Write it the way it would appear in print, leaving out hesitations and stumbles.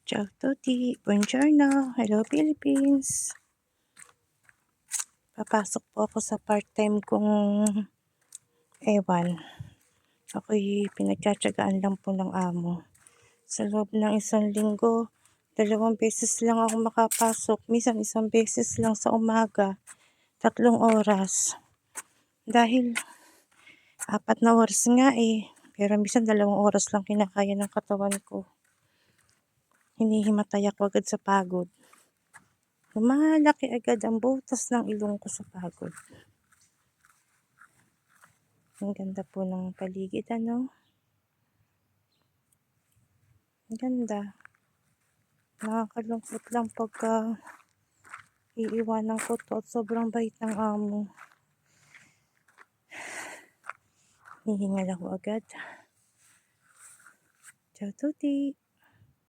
Ciao tutti, buongiorno, hello Philippines. Papasok po ako sa part-time kong ewan. Ako'y pinagtiyatiyagaan lang po ng amo. Sa loob ng isang linggo, 2 beses lang ako makapasok, minsan 1 beses lang sa umaga, 3 oras. Dahil 4 na oras nga pero minsan 2 oras lang kinakaya ng katawan ko. Hinihimatay ako agad sa pagod. Lumalaki agad ang butas ng ilong ko sa pagod. Ang ganda po ng paligid, ano? Ang ganda. Nakakalungkot lang pagka iiwanan ko to at sobrang bait ng amo. Hihingal ako agad. Ciao tutti!